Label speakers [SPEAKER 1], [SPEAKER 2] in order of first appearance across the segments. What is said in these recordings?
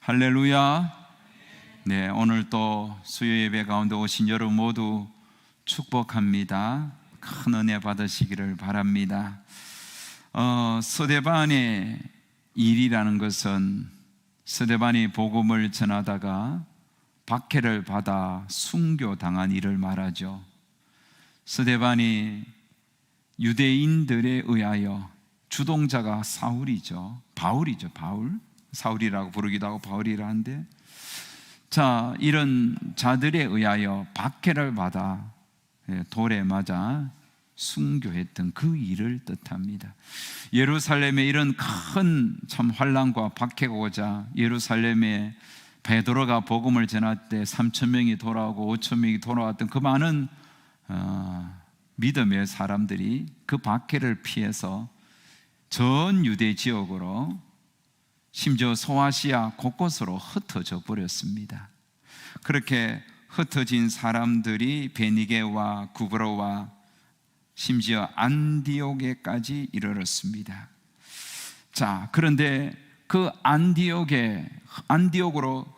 [SPEAKER 1] 할렐루야. 네, 오늘 또 수요 예배 가운데 오신 여러분 모두 축복합니다. 큰 은혜 받으시기를 바랍니다. 스데반의 일이라는 것은 스데반이 복음을 전하다가 박해를 받아 순교당한 일을 말하죠. 스데반이 유대인들에 의하여 주동자가 사울이죠. 바울이죠. 사울이라고 부르기도 하고 바울이라 하는데, 자, 이런 자들에 의하여 박해를 받아 돌에 맞아 순교했던 그 일을 뜻합니다. 예루살렘에 이런 큰 참 환난과 박해가 오자 예루살렘에 베드로가 복음을 전할 때 3,000명이 돌아오고 5,000명이 돌아왔던 그 많은 믿음의 사람들이 그 박해를 피해서 전 유대 지역으로, 심지어 소아시아 곳곳으로 흩어져 버렸습니다. 그렇게 흩어진 사람들이 베니게와 구브로와 심지어 안디옥에까지 이르렀습니다. 자, 그런데 그 안디옥으로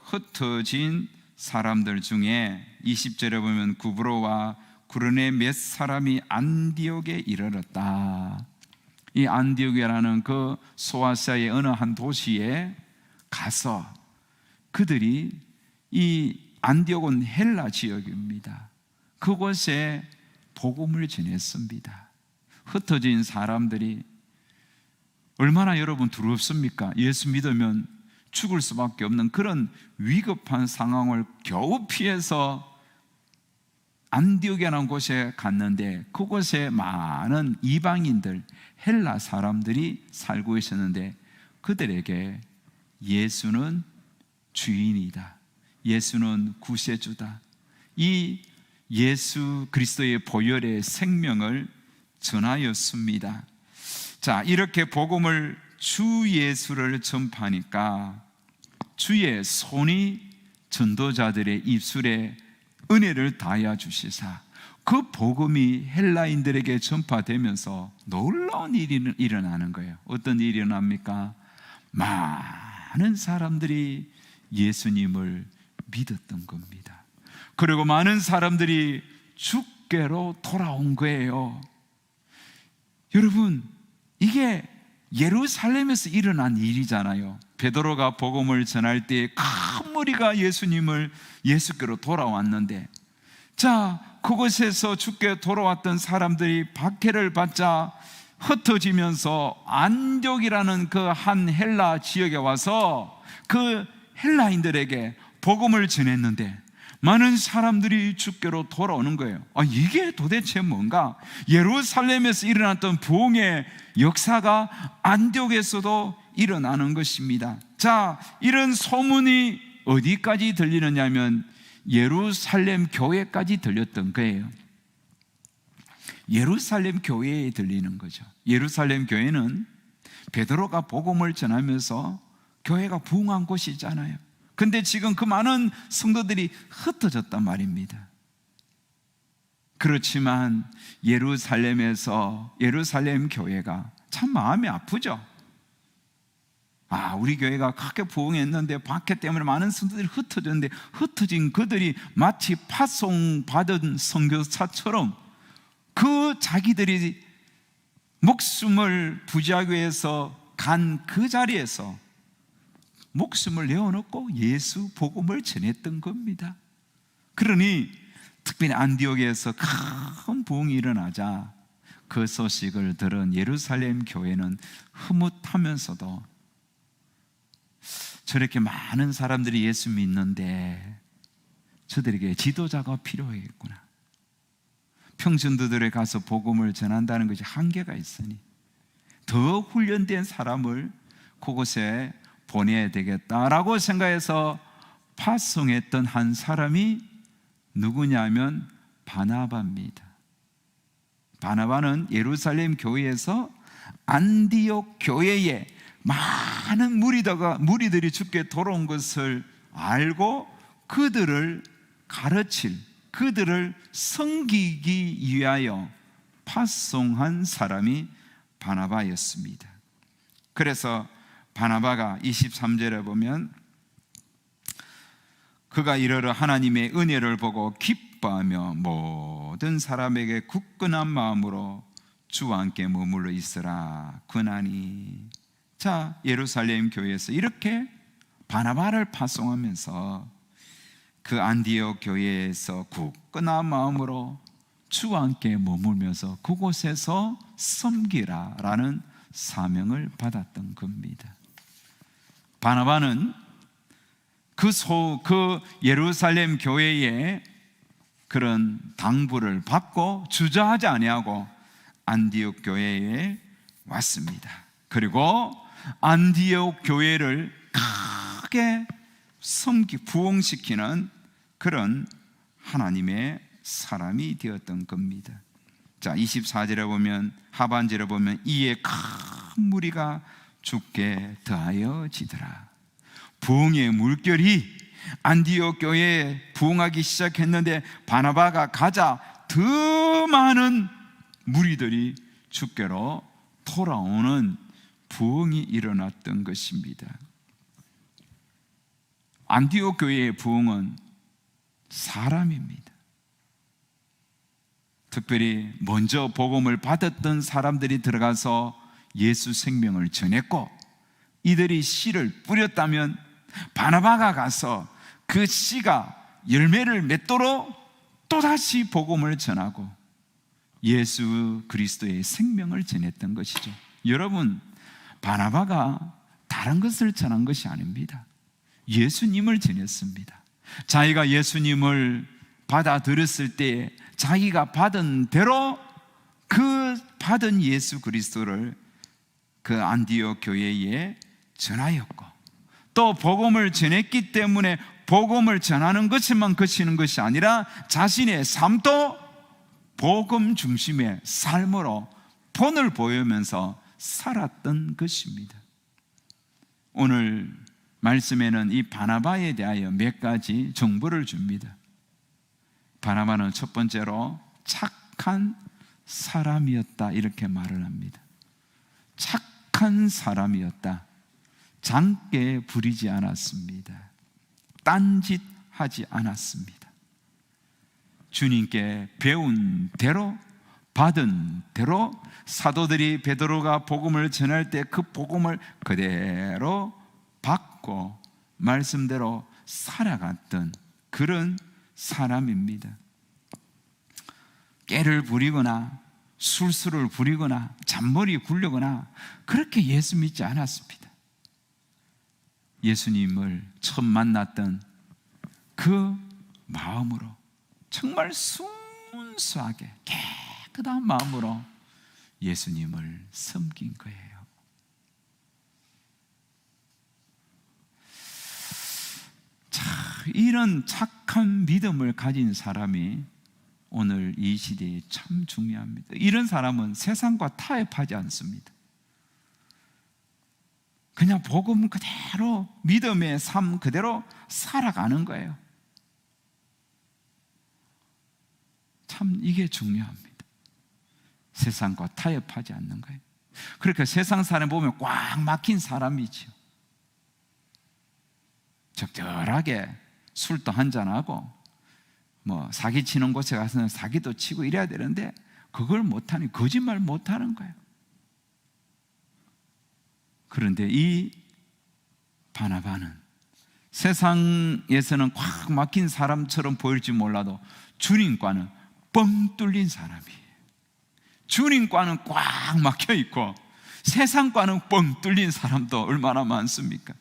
[SPEAKER 1] 흩어진 사람들 중에 20절에 보면 구브로와 구르네 몇 사람이 안디옥에 이르렀다. 이 안디옥이라는 그 소아시아의 어느 한 도시에 가서 그들이, 이 안디옥은 헬라 지역입니다. 그곳에 복음을 전했습니다. 흩어진 사람들이 얼마나 여러분 두렵습니까? 예수 믿으면 죽을 수밖에 없는 그런 위급한 상황을 겨우 피해서 안디옥이라는 곳에 갔는데, 그곳에 많은 이방인들, 헬라 사람들이 살고 있었는데, 그들에게 예수는 주인이다, 예수는 구세주다, 이 예수 그리스도의 보혈의 생명을 전하였습니다. 자, 이렇게 복음을, 주 예수를 전파하니까 주의 손이 전도자들의 입술에 은혜를 다하여 주시사 그 복음이 헬라인들에게 전파되면서 놀라운 일이 일어나는 거예요. 어떤 일이 일어납니까? 많은 사람들이 예수님을 믿었던 겁니다. 그리고 많은 사람들이 주께로 돌아온 거예요. 여러분, 이게 예루살렘에서 일어난 일이잖아요. 베드로가 복음을 전할 때 큰 무리가 예수께로 돌아왔는데, 자, 그곳에서 주께 돌아왔던 사람들이 박해를 받자 흩어지면서 안디옥이라는 그 한 헬라 지역에 와서 그 헬라인들에게 복음을 전했는데 많은 사람들이 주께로 돌아오는 거예요. 이게 도대체 뭔가? 예루살렘에서 일어났던 부흥의 역사가 안디옥에서도 일어나는 것입니다. 자, 이런 소문이 어디까지 들리느냐면 예루살렘 교회까지 들렸던 거예요. 예루살렘 교회에 들리는 거죠. 예루살렘 교회는 베드로가 복음을 전하면서 교회가 부흥한 곳이잖아요. 근데 지금 그 많은 성도들이 흩어졌단 말입니다. 그렇지만 예루살렘 교회가 참 마음이 아프죠. 우리 교회가 크게 부흥했는데 박해 때문에 많은 성도들이 흩어졌는데, 흩어진 그들이 마치 파송받은 선교사처럼 그 자기들이 목숨을 부지하기 위해서 간 그 자리에서 목숨을 내어놓고 예수 복음을 전했던 겁니다. 그러니 특별히 안디옥에서 큰 부흥이 일어나자 그 소식을 들은 예루살렘 교회는 흐뭇하면서도, 저렇게 많은 사람들이 예수 믿는데 저들에게 지도자가 필요하겠구나, 평전도들에 가서 복음을 전한다는 것이 한계가 있으니 더 훈련된 사람을 그곳에 보내야 되겠다라고 생각해서 파송했던 한 사람이 누구냐면 바나바입니다. 바나바는 예루살렘 교회에서 안디옥 교회에 많은 무리들이 주께 돌아온 것을 알고 그들을 가르칠, 그들을 섬기기 위하여 파송한 사람이 바나바였습니다. 그래서 바나바가 23절에 보면 그가 이르러 하나님의 은혜를 보고 기뻐하며 모든 사람에게 굳건한 마음으로 주와 함께 머물러 있으라 권하니. 자, 예루살렘 교회에서 이렇게 바나바를 파송하면서 그 안디옥 교회에서 굳건한 마음으로 주와 함께 머물면서 그곳에서 섬기라라는 사명을 받았던 겁니다. 바나바는 그 예루살렘 교회에 그런 당부를 받고 주저하지 아니하고 안디옥 교회에 왔습니다. 그리고 안디옥 교회를 크게 부흥시키는 그런 하나님의 사람이 되었던 겁니다. 자, 24절에 보면, 하반절에 보면 이에 큰 무리가 죽게 더하여지더라. 부흥의 물결이 안디옥 교회에 부흥하기 시작했는데 바나바가 가자 더 많은 무리들이 주께로 돌아오는 부흥이 일어났던 것입니다. 안디옥 교회의 부흥은 사람입니다. 특별히 먼저 복음을 받았던 사람들이 들어가서 예수 생명을 전했고, 이들이 씨를 뿌렸다면 바나바가 가서 그 씨가 열매를 맺도록 또다시 복음을 전하고 예수 그리스도의 생명을 전했던 것이죠. 여러분, 바나바가 다른 것을 전한 것이 아닙니다. 예수님을 전했습니다. 자기가 예수님을 받아들였을 때 자기가 받은 대로 그 받은 예수 그리스도를 그 안디옥 교회에 전하였고, 또 복음을 전했기 때문에 복음을 전하는 것에만 그치는 것이 아니라 자신의 삶도 복음 중심의 삶으로 본을 보이면서 살았던 것입니다. 오늘 말씀에는 이 바나바에 대하여 몇 가지 정보를 줍니다. 바나바는 첫 번째로 착한 사람이었다, 이렇게 말을 합니다. 착한 사람이었다. 장께 부리지 않았습니다. 딴짓하지 않았습니다. 주님께 배운 대로, 받은 대로, 사도들이 베드로가 복음을 전할 때 그 복음을 그대로 받고 말씀대로 살아갔던 그런 사람입니다. 깨를 부리거나 술수를 부리거나 잔머리 굴리거나 그렇게 예수 믿지 않았습니다. 예수님을 처음 만났던 그 마음으로 정말 순수하게 깨끗한 마음으로 예수님을 섬긴 거예요. 자, 이런 착한 믿음을 가진 사람이 오늘 이 시대에 참 중요합니다. 이런 사람은 세상과 타협하지 않습니다. 그냥 복음 그대로, 믿음의 삶 그대로 살아가는 거예요. 참 이게 중요합니다. 세상과 타협하지 않는 거예요. 그러니까 세상 사람 보면 꽉 막힌 사람이죠. 적절하게 술도 한잔하고 사기치는 곳에 가서는 사기도 치고 이래야 되는데 그걸 못하니 거짓말 못하는 거예요. 그런데 이 바나바는 세상에서는 꽉 막힌 사람처럼 보일지 몰라도 주님과는 뻥 뚫린 사람이에요. 주님과는 꽉 막혀 있고 세상과는 뻥 뚫린 사람도 얼마나 많습니까?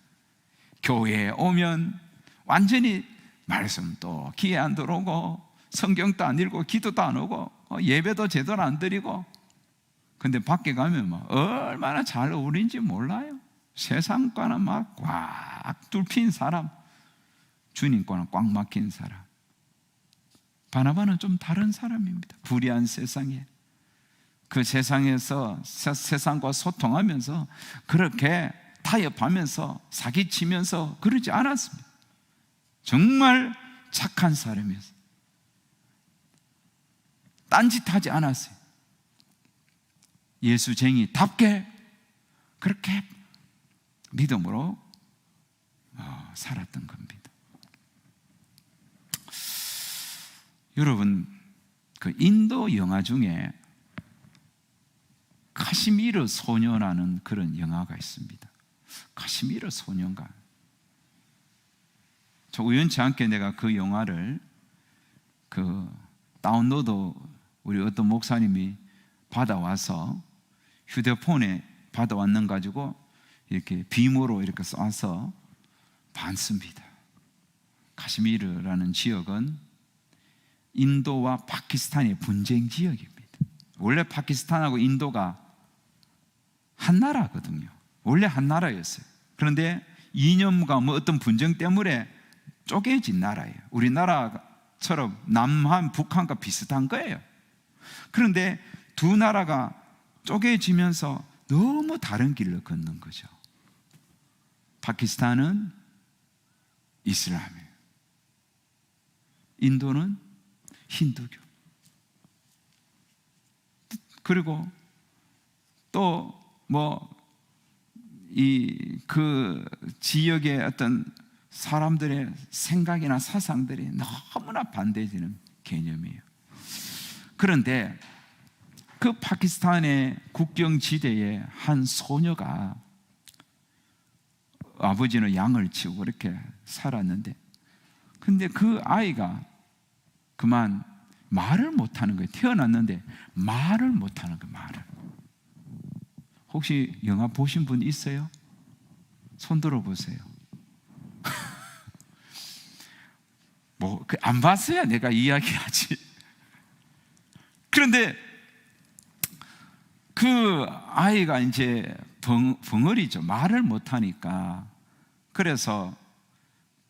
[SPEAKER 1] 교회에 오면 완전히 말씀도 귀에 안 들어오고 성경도 안 읽고 기도도 안 오고 예배도 제대로 안 드리고, 근데 밖에 가면 얼마나 잘 어울린지 몰라요. 세상과는 막 꽉 뚫힌 사람, 주님과는 꽉 막힌 사람. 바나바는 좀 다른 사람입니다. 불의한 세상에, 그 세상에서 세상과 소통하면서 그렇게 타협하면서 사기치면서 그러지 않았습니다. 정말 착한 사람이었어요. 딴짓하지 않았어요. 예수쟁이답게 그렇게 믿음으로 살았던 겁니다. 여러분, 그 인도 영화 중에 카시미르 소녀라는 그런 영화가 있습니다. 카시미르 소년가. 저 우연치 않게 내가 그 영화를 다운로드 우리 어떤 목사님이 받아와서 휴대폰에 받아왔는 가지고 이렇게 빔으로 이렇게 쏴서 봤습니다. 카시미르라는 지역은 인도와 파키스탄의 분쟁 지역입니다. 원래 파키스탄하고 인도가 한 나라거든요. 원래 한 나라였어요. 그런데 이념과 뭐 어떤 분쟁 때문에 쪼개진 나라예요. 우리나라처럼 남한, 북한과 비슷한 거예요. 그런데 두 나라가 쪼개지면서 너무 다른 길을 걷는 거죠. 파키스탄은 이슬람이에요. 인도는 힌두교. 그리고 또 그 지역의 어떤 사람들의 생각이나 사상들이 너무나 반대되는 개념이에요. 그런데 그 파키스탄의 국경지대에 한 소녀가, 아버지는 양을 치고 그렇게 살았는데, 근데 그 아이가 그만 말을 못하는 거예요. 태어났는데 말을 못하는 거예요. 말을. 혹시 영화 보신 분 있어요? 손 들어보세요. 안 봤어야 내가 이야기하지. 그런데 그 아이가 이제 벙어리죠. 말을 못하니까. 그래서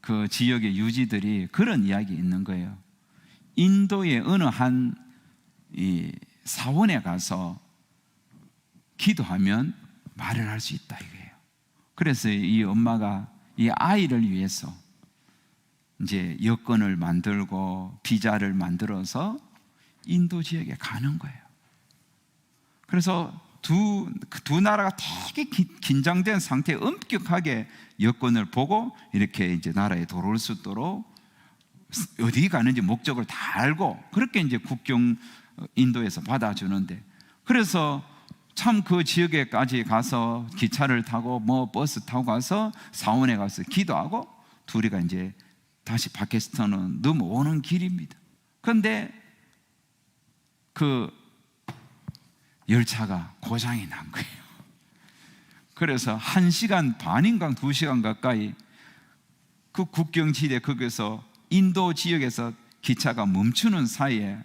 [SPEAKER 1] 그 지역의 유지들이 그런 이야기 있는 거예요. 인도의 어느 한 사원에 가서 기도하면 말을 할 수 있다 이거예요. 그래서 이 엄마가 이 아이를 위해서 이제 여권을 만들고 비자를 만들어서 인도 지역에 가는 거예요. 그래서 두 나라가 되게 긴장된 상태에 엄격하게 여권을 보고 이렇게 이제 나라에 들어올 수 있도록 어디 가는지 목적을 다 알고 그렇게 이제 국경 인도에서 받아주는데, 그래서 참 그 지역에까지 가서 기차를 타고 버스 타고 가서 사원에 가서 기도하고 둘이가 이제 다시 파키스탄으로 넘어오는 길입니다. 그런데 그 열차가 고장이 난 거예요. 그래서 1시간 반인가 2시간 가까이 그 국경지대 거기서 인도 지역에서 기차가 멈추는 사이에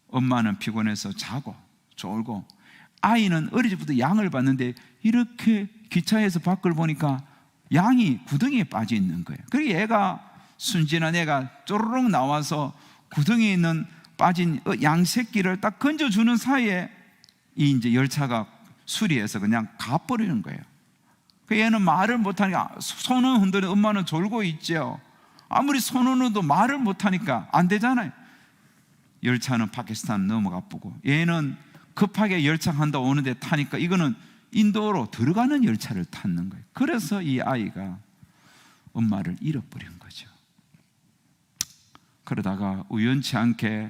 [SPEAKER 1] 엄마는 피곤해서 자고 졸고, 아이는 어릴 때부터 양을 봤는데 이렇게 기차에서 밖을 보니까 양이 구덩이에 빠져 있는 거예요. 그리고 얘가 순진한 애가 쪼르륵 나와서 구덩이에 있는 빠진 양 새끼를 딱 건져주는 사이에 이 이제 열차가 수리해서 그냥 가버리는 거예요. 그 얘는 말을 못하니까 손은 흔들어, 엄마는 졸고 있죠. 아무리 손은 흔들어도 말을 못하니까 안 되잖아요. 열차는 파키스탄 넘어가 보고 얘는 급하게 열차 간다 오는데 타니까 이거는 인도로 들어가는 열차를 탔는 거예요. 그래서 이 아이가 엄마를 잃어버린 거죠. 그러다가 우연치 않게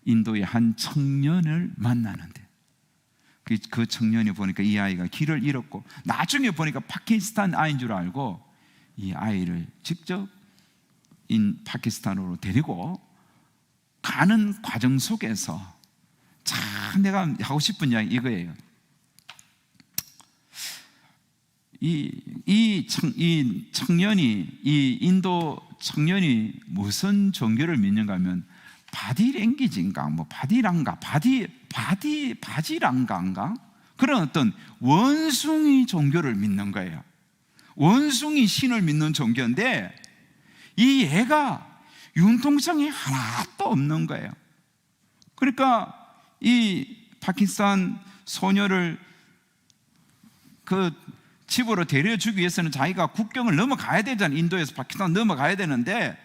[SPEAKER 1] 인도의 한 청년을 만나는데 그 청년이 보니까 이 아이가 길을 잃었고 나중에 보니까 파키스탄 아이인 줄 알고 이 아이를 직접 파키스탄으로 데리고 가는 과정 속에서 참 내가 하고 싶은 이야기 이거예요. 이 청년이, 이 인도 청년이 무슨 종교를 믿는가 하면 바디랭귀지인가 바지랑가인가 그런 어떤 원숭이 종교를 믿는 거예요. 원숭이 신을 믿는 종교인데 이 애가 융통성이 하나도 없는 거예요. 그러니까 이 파키스탄 소녀를 그 집으로 데려주기 위해서는 자기가 국경을 넘어가야 되잖아요. 인도에서 파키스탄 넘어가야 되는데,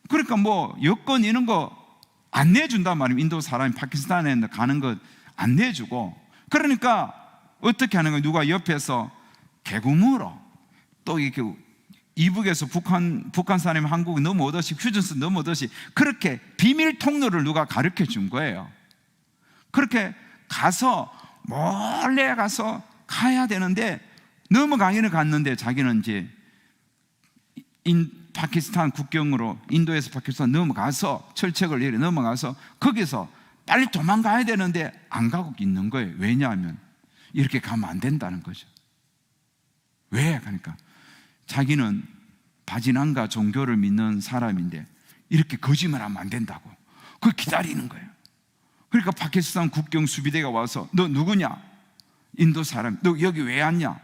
[SPEAKER 1] 그러니까 여권 이런 거 안 내준단 말이에요. 인도 사람이 파키스탄에 가는 거 안 내주고. 그러니까 어떻게 하는 거예요? 누가 옆에서 개구물어 또 이렇게 이북에서 북한 사람이 한국에 넘어오듯이, 휴전선 넘어오듯이 그렇게 비밀 통로를 누가 가르쳐 준 거예요. 그렇게 가서 몰래 가서 가야 되는데, 넘어가기는 갔는데 자기는 이제 파키스탄 국경으로, 인도에서 파키스탄 넘어가서 철책을 내려 넘어가서 거기서 빨리 도망가야 되는데 안 가고 있는 거예요. 왜냐하면 이렇게 가면 안 된다는 거죠. 왜? 그러니까 자기는 바진안가 종교를 믿는 사람인데 이렇게 거짓말하면 안 된다고 그걸 기다리는 거예요. 그러니까 파키스탄 국경 수비대가 와서 너 누구냐? 인도 사람. 너 여기 왜 왔냐?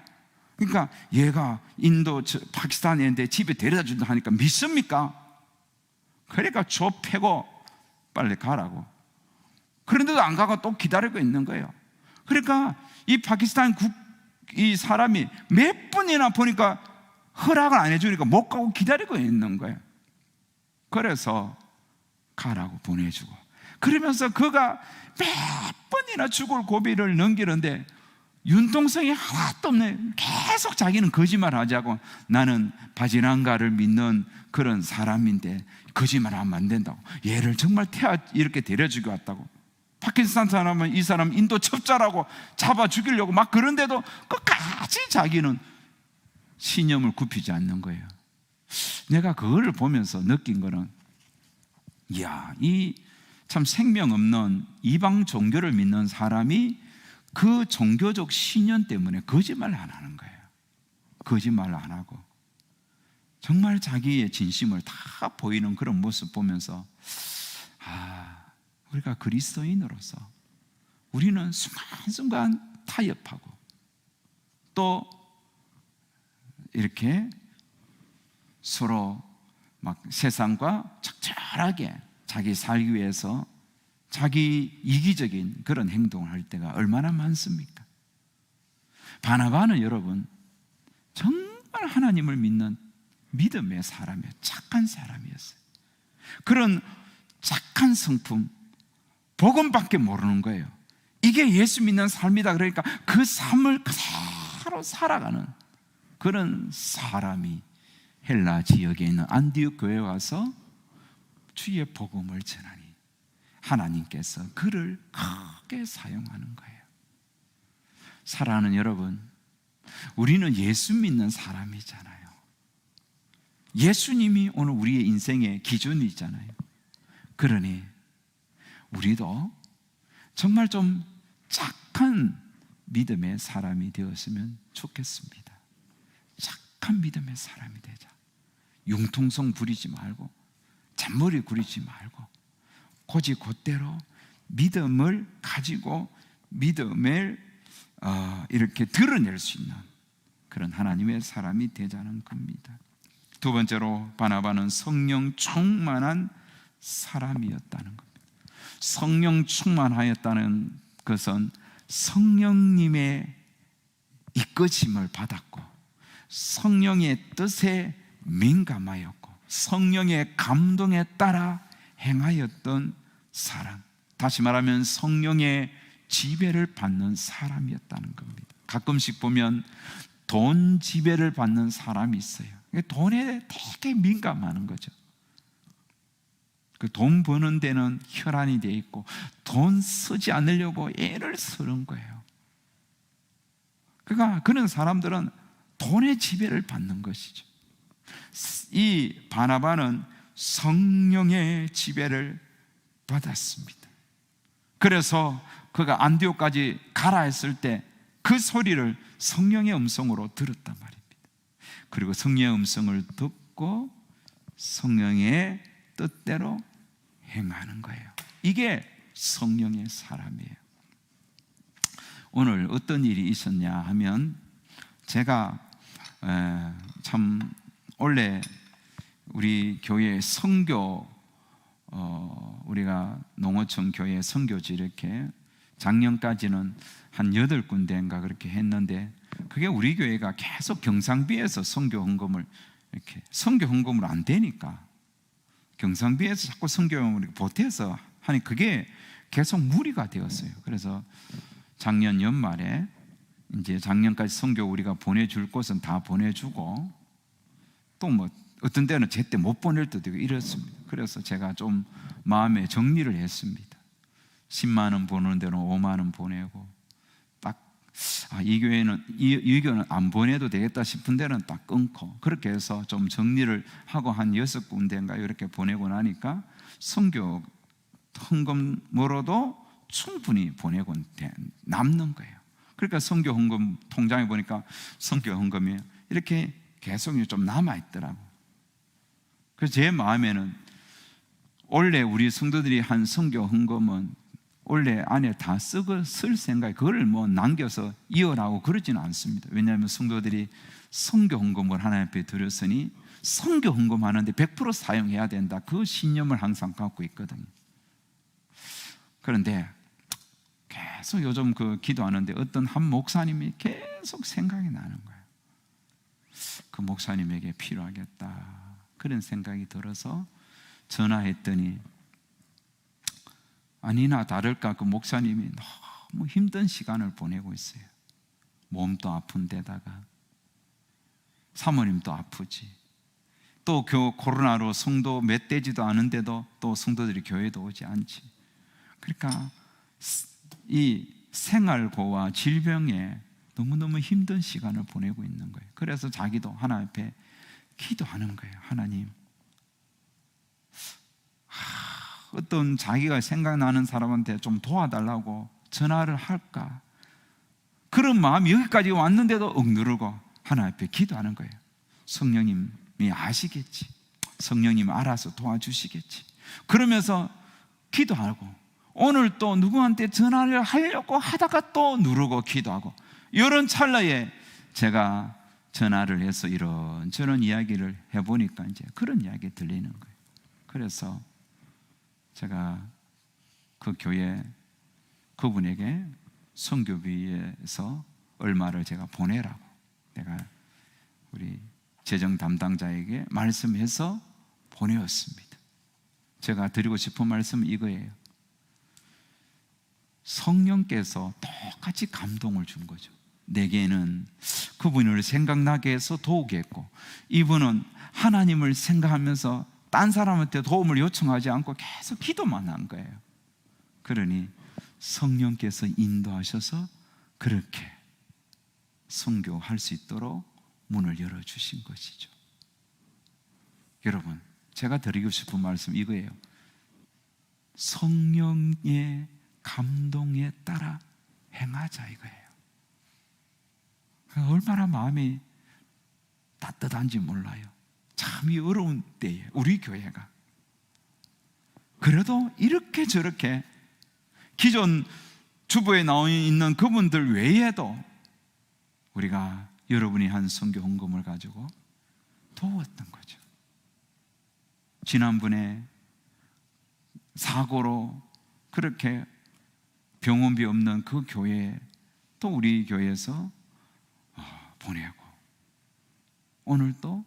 [SPEAKER 1] 그러니까 얘가 파키스탄에 있는데 집에 데려다 준다 하니까 믿습니까? 그러니까 저 패고 빨리 가라고. 그런데도 안 가고 또 기다리고 있는 거예요. 그러니까 이 파키스탄 이 사람이 몇 번이나 보니까 허락을 안 해주니까 못 가고 기다리고 있는 거예요. 그래서 가라고 보내주고, 그러면서 그가 몇 번이나 죽을 고비를 넘기는데 융통성이 하나도 없네. 계속 자기는 거짓말 하자고, 나는 바진안가를 믿는 그런 사람인데 거짓말하면 안 된다고, 얘를 정말 이렇게 데려주고 왔다고. 파키스탄 사람은 이 사람 인도 첩자라고 잡아 죽이려고 막 그런데도 끝까지 자기는 신념을 굽히지 않는 거예요. 내가 그거를 보면서 느낀 거는, 이야, 이 참 생명 없는 이방 종교를 믿는 사람이 그 종교적 신념 때문에 거짓말을 안 하는 거예요. 거짓말을 안 하고 정말 자기의 진심을 다 보이는 그런 모습 보면서, 우리가 그리스도인으로서 우리는 순간순간 타협하고 또 이렇게 서로 막 세상과 적절하게 자기 살기 위해서 자기 이기적인 그런 행동을 할 때가 얼마나 많습니까? 바나바는 여러분 정말 하나님을 믿는 믿음의 사람이에요. 착한 사람이었어요. 그런 착한 성품, 복음밖에 모르는 거예요. 이게 예수 믿는 삶이다. 그러니까 그 삶을 그대로 살아가는 그런 사람이 헬라 지역에 있는 안디옥 교회에 와서 주의 복음을 전하니 하나님께서 그를 크게 사용하는 거예요. 사랑하는 여러분, 우리는 예수 믿는 사람이잖아요. 예수님이 오늘 우리의 인생의 기준이잖아요. 그러니 우리도 정말 좀 착한 믿음의 사람이 되었으면 좋겠습니다. 착한 믿음의 사람이 되자. 융통성 부리지 말고 잔머리 구리지 말고 고지 곧대로 믿음을 가지고 믿음을 이렇게 드러낼 수 있는 그런 하나님의 사람이 되자는 겁니다. 두 번째로 바나바는 성령 충만한 사람이었다는 겁니다. 성령 충만하였다는 것은 성령님의 이끄심을 받았고 성령의 뜻에 민감하였고 성령의 감동에 따라 행하였던 사람, 다시 말하면 성령의 지배를 받는 사람이었다는 겁니다. 가끔씩 보면 돈 지배를 받는 사람이 있어요. 돈에 되게 민감하는 거죠. 그 돈 버는 데는 혈안이 돼 있고 돈 쓰지 않으려고 애를 쓰는 거예요. 그러니까 그런 사람들은 돈의 지배를 받는 것이죠. 이 바나바는 성령의 지배를 받았습니다. 그래서 그가 안디옥까지 가라 했을 때 그 소리를 성령의 음성으로 들었단 말입니다. 그리고 성령의 음성을 듣고 성령의 뜻대로 행하는 거예요. 이게 성령의 사람이에요. 오늘 어떤 일이 있었냐 하면, 제가 참 원래 우리 교회 선교, 우리가 농어촌 교회 선교지 이렇게 작년까지는 한 8군데인가 그렇게 했는데, 그게 우리 교회가 계속 경상비에서 선교 헌금을 이렇게 선교 헌금으로 안 되니까 경상비에서 자꾸 선교 헌금을 보태서 하니 그게 계속 무리가 되었어요. 그래서 작년 연말에 이제 작년까지 선교 우리가 보내줄 곳은 다 보내주고 또 뭐 어떤 때는 제때 못 보낼 때도 있고 이렇습니다. 그래서 제가 좀 마음에 정리를 했습니다. 10만 원 보는 데는 5만 원 보내고, 이 교회는 안 보내도 되겠다 싶은 데는 딱 끊고, 그렇게 해서 좀 정리를 하고 한 6군데인가 이렇게 보내고 나니까 선교 헌금으로도 충분히 보내고 남는 거예요. 그러니까 선교 헌금 통장에 보니까 선교 헌금이 이렇게 계속 좀 남아있더라고. 그래서 제 마음에는 원래 우리 성도들이 한 선교 헌금은 원래 안에 다 쓸 생각에 그걸 뭐 남겨서 이어나고 그러지는 않습니다. 왜냐하면 성도들이 선교 헌금을 하나님 앞에 드렸으니 선교 헌금 하는데 100% 사용해야 된다, 그 신념을 항상 갖고 있거든요. 그런데 계속 요즘 기도하는데 어떤 한 목사님이 계속 생각이 나는 거예요. 그 목사님에게 필요하겠다, 그런 생각이 들어서 전화했더니 아니나 다를까 그 목사님이 너무 힘든 시간을 보내고 있어요. 몸도 아픈 데다가 사모님도 아프지, 또 코로나로 성도 몇 되지도 않은데도 또 성도들이 교회도 오지 않지. 그러니까 이 생활고와 질병에 너무너무 힘든 시간을 보내고 있는 거예요. 그래서 자기도 하나님 앞에 기도하는 거예요. 하나님, 어떤 자기가 생각나는 사람한테 좀 도와달라고 전화를 할까, 그런 마음이 여기까지 왔는데도 억누르고 하나님 앞에 기도하는 거예요. 성령님이 아시겠지, 성령님 알아서 도와주시겠지, 그러면서 기도하고, 오늘 또 누구한테 전화를 하려고 하다가 또 누르고 기도하고, 이런 찰나에 제가 전화를 해서 이런저런 이야기를 해보니까 이제 그런 이야기 들리는 거예요. 그래서 제가 그 교회 그분에게 선교비에서 얼마를 제가 보내라고 내가 우리 재정 담당자에게 말씀해서 보내었습니다. 제가 드리고 싶은 말씀은 이거예요. 성령께서 똑같이 감동을 준 거죠. 내게는 그분을 생각나게 해서 도우게 했고, 이분은 하나님을 생각하면서 딴 사람한테 도움을 요청하지 않고 계속 기도만 한 거예요. 그러니 성령께서 인도하셔서 그렇게 선교할 수 있도록 문을 열어주신 것이죠. 여러분, 제가 드리고 싶은 말씀 이거예요. 성령의 감동에 따라 행하자, 이거예요. 얼마나 마음이 따뜻한지 몰라요. 참 이 어려운 때에 우리 교회가 그래도 이렇게 저렇게 기존 주보에 나와 있는 그분들 외에도 우리가 여러분이 한 선교 헌금을 가지고 도왔던 거죠. 지난번에 사고로 그렇게 병원비 없는 그 교회에 또 우리 교회에서 보내고, 오늘 또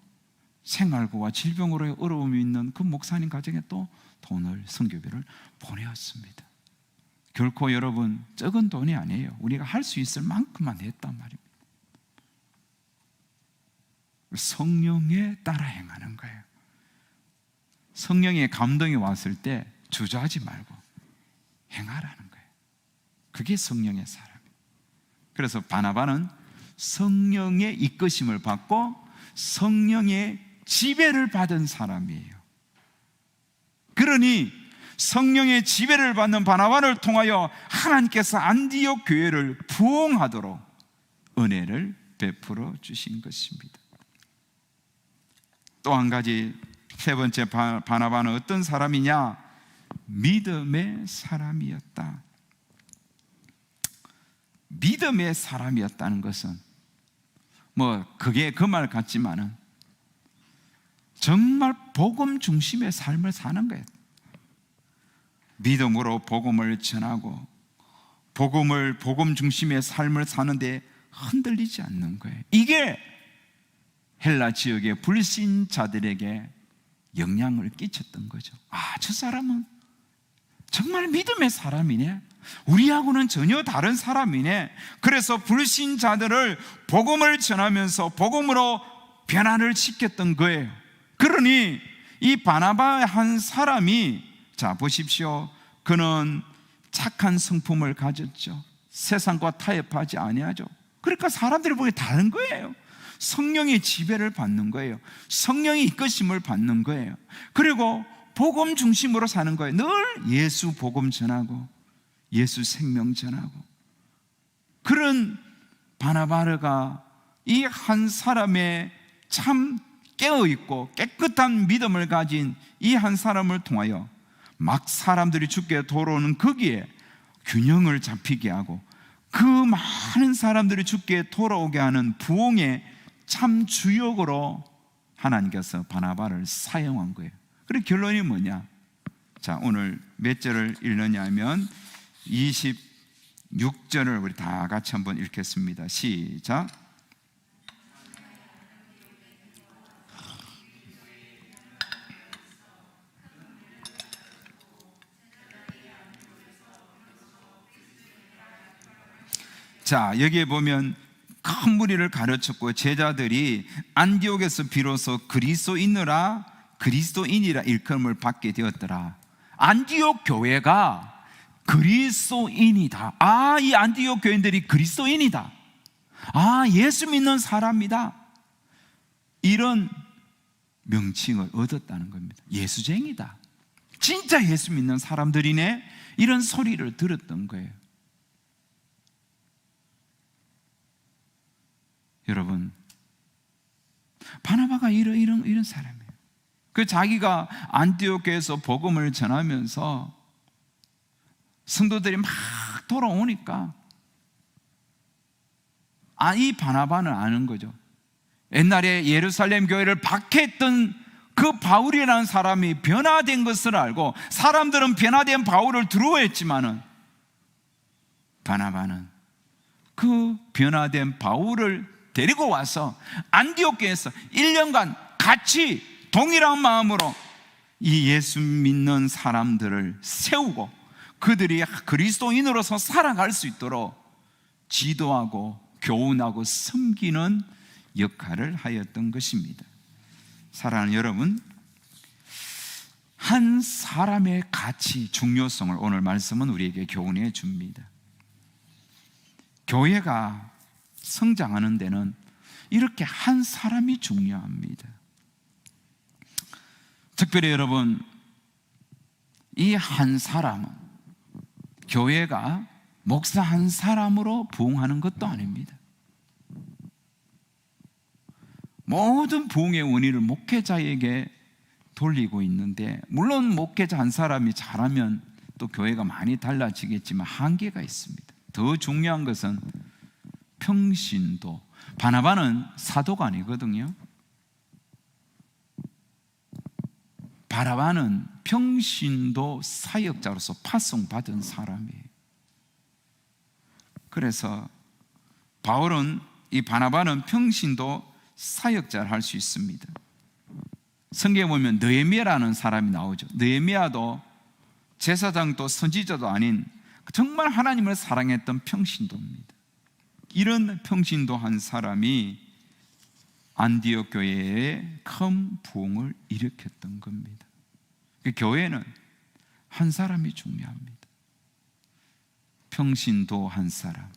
[SPEAKER 1] 생활고와 질병으로의 어려움이 있는 그 목사님 가정에 또 돈을, 선교비를 보내었습니다. 결코 여러분 적은 돈이 아니에요. 우리가 할 수 있을 만큼만 했단 말입니다. 성령에 따라 행하는 거예요. 성령의 감동이 왔을 때 주저하지 말고 행하라는 거예요. 그게 성령의 사람이에요. 그래서 바나바는 성령의 이끄심을 받고 성령의 지배를 받은 사람이에요. 그러니 성령의 지배를 받는 바나바를 통하여 하나님께서 안디옥 교회를 부흥하도록 은혜를 베풀어 주신 것입니다. 또 한 가지, 세 번째 바나바는 어떤 사람이냐? 믿음의 사람이었다. 믿음의 사람이었다는 것은 그게 그 말 같지만은 정말 복음 중심의 삶을 사는 거예요. 믿음으로 복음을 전하고 복음 중심의 삶을 사는데 흔들리지 않는 거예요. 이게 헬라 지역의 불신자들에게 영향을 끼쳤던 거죠. 저 사람은 정말 믿음의 사람이네, 우리하고는 전혀 다른 사람이네. 그래서 불신자들을 복음을 전하면서 복음으로 변화를 시켰던 거예요. 그러니 이 바나바 한 사람이, 자 보십시오, 그는 착한 성품을 가졌죠. 세상과 타협하지 아니하죠. 그러니까 사람들이 보기에 다른 거예요. 성령의 지배를 받는 거예요. 성령의 이끄심을 받는 거예요. 그리고 복음 중심으로 사는 거예요. 늘 예수 복음 전하고 예수 생명 전하고. 그런 바나바가 이 한 사람의 참 깨어있고 깨끗한 믿음을 가진 이 한 사람을 통하여 막 사람들이 죽게 돌아오는 거기에 균형을 잡히게 하고 그 많은 사람들이 죽게 돌아오게 하는 부흥의 참 주역으로 하나님께서 바나바를 사용한 거예요. 그리고 결론이 뭐냐? 자, 오늘 몇 절을 읽느냐 하면 26절을 우리 다 같이 한번 읽겠습니다. 시작. 자, 여기에 보면 큰 무리를 가르쳤고 제자들이 안디옥에서 비로소 그리스도인이라 일컬음을 받게 되었더라. 안디옥 교회가 그리스도인이다. 아, 이 안디옥 교인들이 그리스도인이다. 아, 예수 믿는 사람이다. 이런 명칭을 얻었다는 겁니다. 예수쟁이다. 진짜 예수 믿는 사람들이네. 이런 소리를 들었던 거예요. 여러분, 바나바가 이런 사람이에요. 그 자기가 안디옥 교회에서 복음을 전하면서 성도들이 막 돌아오니까 이 바나바는 아는 거죠. 옛날에 예루살렘 교회를 박해했던 그 바울이라는 사람이 변화된 것을 알고 사람들은 변화된 바울을 두려워했지만은 바나바는 그 변화된 바울을 데리고 와서 안디옥 교회에서 1년간 같이 동일한 마음으로 이 예수 믿는 사람들을 세우고 그들이 그리스도인으로서 살아갈 수 있도록 지도하고 교훈하고 섬기는 역할을 하였던 것입니다. 사랑하는 여러분, 한 사람의 가치, 중요성을 오늘 말씀은 우리에게 교훈해 줍니다. 교회가 성장하는 데는 이렇게 한 사람이 중요합니다. 특별히 여러분, 이 한 사람은 교회가 목사 한 사람으로 부흥하는 것도 아닙니다. 모든 부흥의 원인을 목회자에게 돌리고 있는데, 물론 목회자 한 사람이 잘하면 또 교회가 많이 달라지겠지만 한계가 있습니다. 더 중요한 것은 평신도. 바나바는 사도가 아니거든요. 바나바는 평신도 사역자로서 파송받은 사람이에요. 그래서 바울은, 이 바나바는 평신도 사역자를 할 수 있습니다. 성경에 보면 느헤미야라는 사람이 나오죠. 느헤미야도 제사장도 선지자도 아닌 정말 하나님을 사랑했던 평신도입니다. 이런 평신도 한 사람이 안디옥 교회에 큰 부흥을 일으켰던 겁니다. 교회는 한 사람이 중요합니다. 평신도 한 사람,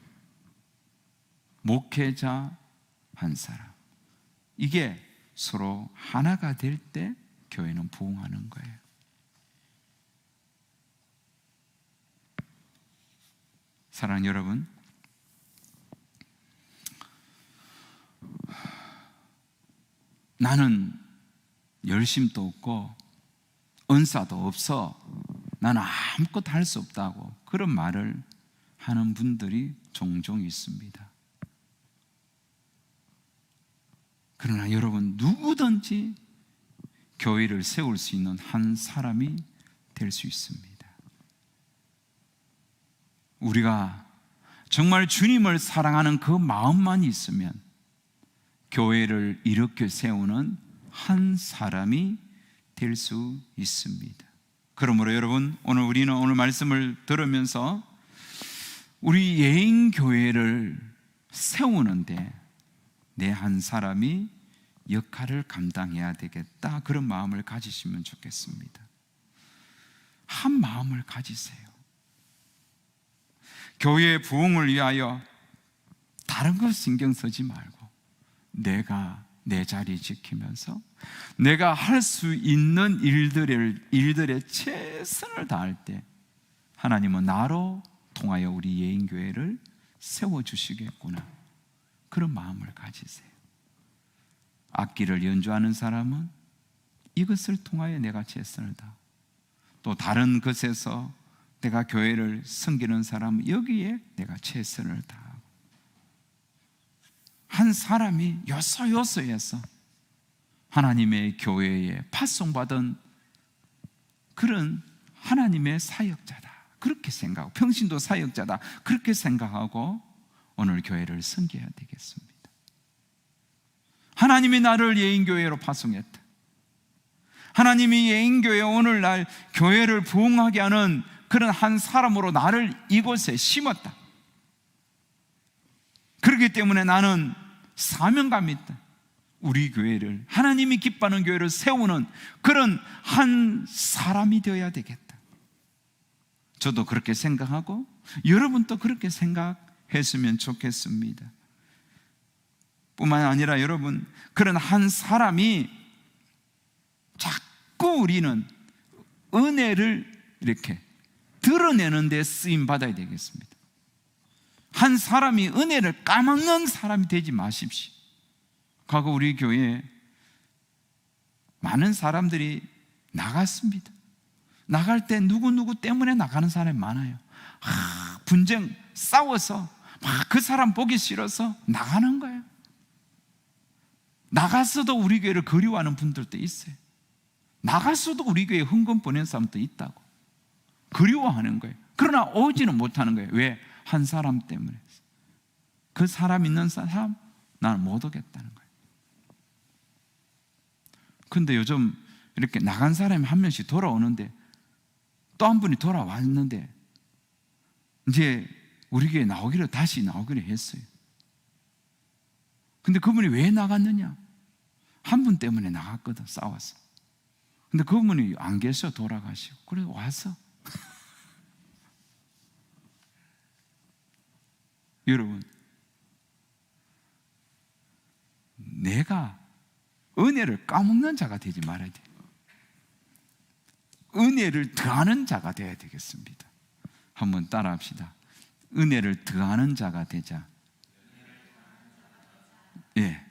[SPEAKER 1] 목회자 한 사람, 이게 서로 하나가 될 때 교회는 부흥하는 거예요. 사랑하는 여러분, 나는 열심도 없고 은사도 없어, 나는 아무것도 할 수 없다고 그런 말을 하는 분들이 종종 있습니다. 그러나 여러분, 누구든지 교회를 세울 수 있는 한 사람이 될 수 있습니다. 우리가 정말 주님을 사랑하는 그 마음만 있으면 교회를 이렇게 세우는 한 사람이 될 수 있습니다. 그러므로 여러분, 우리는 오늘 말씀을 들으면서 우리 예인교회를 세우는데 내 한 사람이 역할을 감당해야 되겠다, 그런 마음을 가지시면 좋겠습니다. 한 마음을 가지세요. 교회의 부흥을 위하여 다른 것 신경 쓰지 말고 내가 내 자리 지키면서 내가 할 수 있는 일들에 최선을 다할 때 하나님은 나로 통하여 우리 예인교회를 세워주시겠구나, 그런 마음을 가지세요. 악기를 연주하는 사람은 이것을 통하여 내가 최선을 다하고, 또 다른 것에서 내가 교회를 섬기는 사람은 여기에 내가 최선을 다하고, 한 사람이 요소요소에서 하나님의 교회에 파송받은 그런 하나님의 사역자다, 그렇게 생각하고, 평신도 사역자다, 그렇게 생각하고 오늘 교회를 섬겨야 되겠습니다. 하나님이 나를 예인교회로 파송했다. 하나님이 예인교회 오늘날 교회를 부흥하게 하는 그런 한 사람으로 나를 이곳에 심었다. 그렇기 때문에 나는 사명감이 있다. 우리 교회를, 하나님이 기뻐하는 교회를 세우는 그런 한 사람이 되어야 되겠다. 저도 그렇게 생각하고 여러분도 그렇게 생각했으면 좋겠습니다. 뿐만 아니라 여러분, 그런 한 사람이 자꾸 우리는 은혜를 이렇게 드러내는 데 쓰임 받아야 되겠습니다. 한 사람이 은혜를 까먹는 사람이 되지 마십시오. 과거 우리 교회에 많은 사람들이 나갔습니다. 나갈 때 누구누구 때문에 나가는 사람이 많아요. 분쟁 싸워서 막 그 사람 보기 싫어서 나가는 거예요. 나가서도 우리 교회를 그리워하는 분들도 있어요. 나가서도 우리 교회에 헌금 보낸 사람도 있다고 그리워하는 거예요. 그러나 오지는 못하는 거예요. 왜? 한 사람 때문에. 그 사람 있는 사람 나는 못 오겠다는 거예요. 근데 요즘 이렇게 나간 사람이 한 명씩 돌아오는데, 또 한 분이 돌아왔는데 이제 우리 교회에 다시 나오기로 했어요. 근데 그분이 왜 나갔느냐? 한 분 때문에 나갔거든, 싸워서. 근데 그분이 안 계셔, 돌아가시고. 그래서 와서 여러분, 내가 은혜를 까먹는 자가 되지 말아야 돼요. 은혜를 더하는 자가 되어야 되겠습니다. 한번 따라합시다. 은혜를 더하는 자가 되자. 예,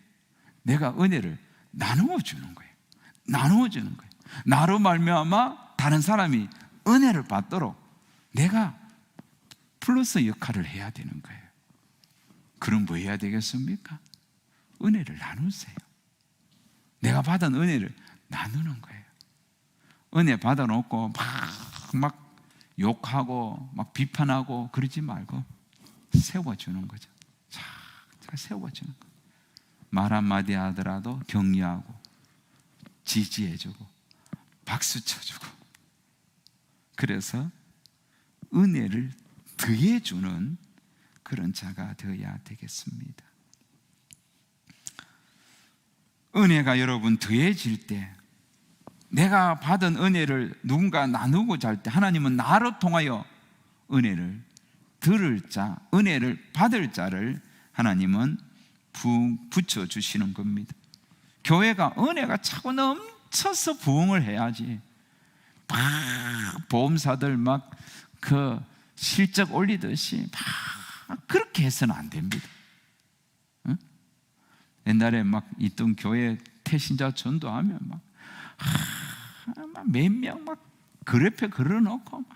[SPEAKER 1] 내가 은혜를 나누어 주는 거예요. 나누어 주는 거예요. 나로 말미암아 다른 사람이 은혜를 받도록 내가 플러스 역할을 해야 되는 거예요. 그럼 뭐 해야 되겠습니까? 은혜를 나누세요. 내가 받은 은혜를 나누는 거예요. 은혜 받아놓고 막 욕하고 막 비판하고 그러지 말고 세워주는 거죠. 잘 세워주는 거예요. 말 한마디 하더라도 격려하고 지지해주고 박수 쳐주고, 그래서 은혜를 더해주는 그런 자가 되어야 되겠습니다. 은혜가 여러분 더해질 때, 내가 받은 은혜를 누군가 나누고자 할 때 하나님은 나로 통하여 은혜를 들을 자, 은혜를 받을 자를 하나님은 붙여주시는 겁니다. 교회가 은혜가 차고 넘쳐서 부흥을 해야지, 막 보험사들 막 그 실적 올리듯이 막 그렇게 해서는 안 됩니다. 응? 옛날에 막 있던 교회 태신자 전도하면 막 몇 명 막 그래프에 걸어놓고 막,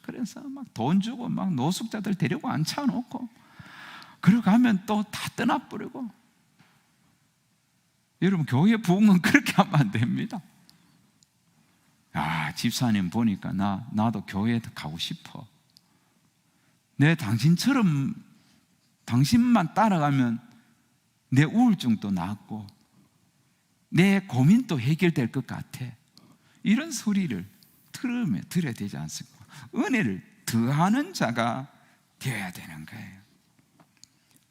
[SPEAKER 1] 그래서 막 돈 주고 막 노숙자들 데리고 앉혀놓고, 그러고 가면 또 다 떠나버리고. 여러분, 교회 부흥은 그렇게 하면 안 됩니다. 집사님 보니까 나도 교회에 가고 싶어. 내 당신처럼, 당신만 따라가면 내 우울증도 낫고 내 고민도 해결될 것 같아. 이런 소리를 들어야 되지 않습니까? 은혜를 더하는 자가 되어야 되는 거예요.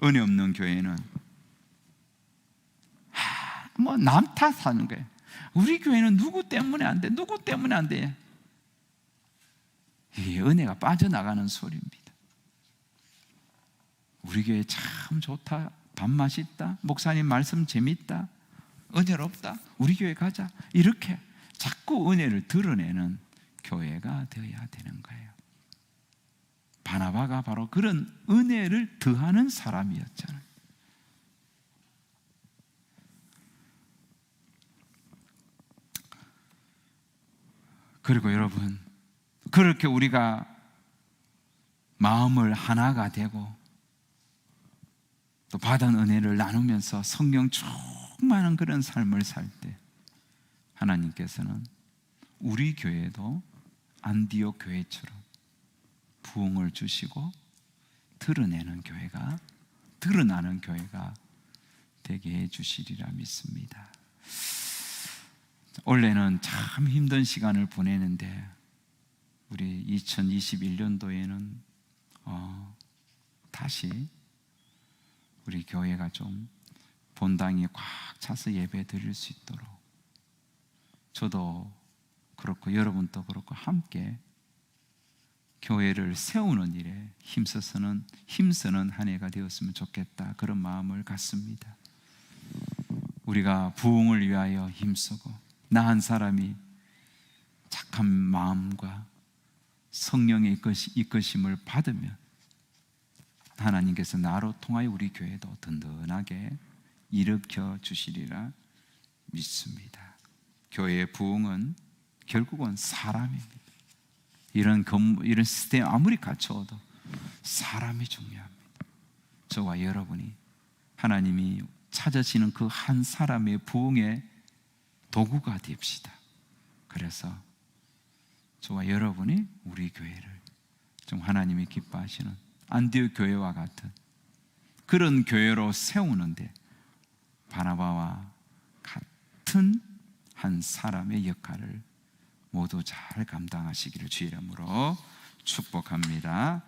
[SPEAKER 1] 은혜 없는 교회는 남 탓하는 거예요. 우리 교회는 누구 때문에 안 돼? 누구 때문에 안 돼? 이게 은혜가 빠져나가는 소리입니다. 우리 교회 참 좋다, 밥맛 있다, 목사님 말씀 재밌다, 은혜롭다, 우리 교회 가자, 이렇게 자꾸 은혜를 드러내는 교회가 되어야 되는 거예요. 바나바가 바로 그런 은혜를 더하는 사람이었잖아요. 그리고 여러분, 그렇게 우리가 마음을 하나가 되고 또 받은 은혜를 나누면서 성령 충만한 그런 삶을 살 때 하나님께서는 우리 교회도 안디옥 교회처럼 부흥을 주시고 드러나는 교회가 되게 해 주시리라 믿습니다. 원래는 참 힘든 시간을 보내는데 우리 2021년도에는 다시 우리 교회가 좀 본당이 꽉 차서 예배 드릴 수 있도록 저도 그렇고 여러분도 그렇고 함께 교회를 세우는 일에 힘쓰는 한 해가 되었으면 좋겠다, 그런 마음을 갖습니다. 우리가 부흥을 위하여 힘쓰고 나 한 사람이 착한 마음과 성령의 이끄심을 받으면 하나님께서 나로 통하여 우리 교회도 든든하게 일으켜 주시리라 믿습니다. 교회의 부흥은 결국은 사람입니다. 이런 시스템 아무리 갖춰도 사람이 중요합니다. 저와 여러분이 하나님이 찾으시는 그 한 사람의 부흥의 도구가 됩시다. 그래서 저와 여러분이 우리 교회를 좀 하나님이 기뻐하시는 안디옥 교회와 같은 그런 교회로 세우는데 바나바와 같은 한 사람의 역할을 모두 잘 감당하시기를 주의 이름으로 축복합니다.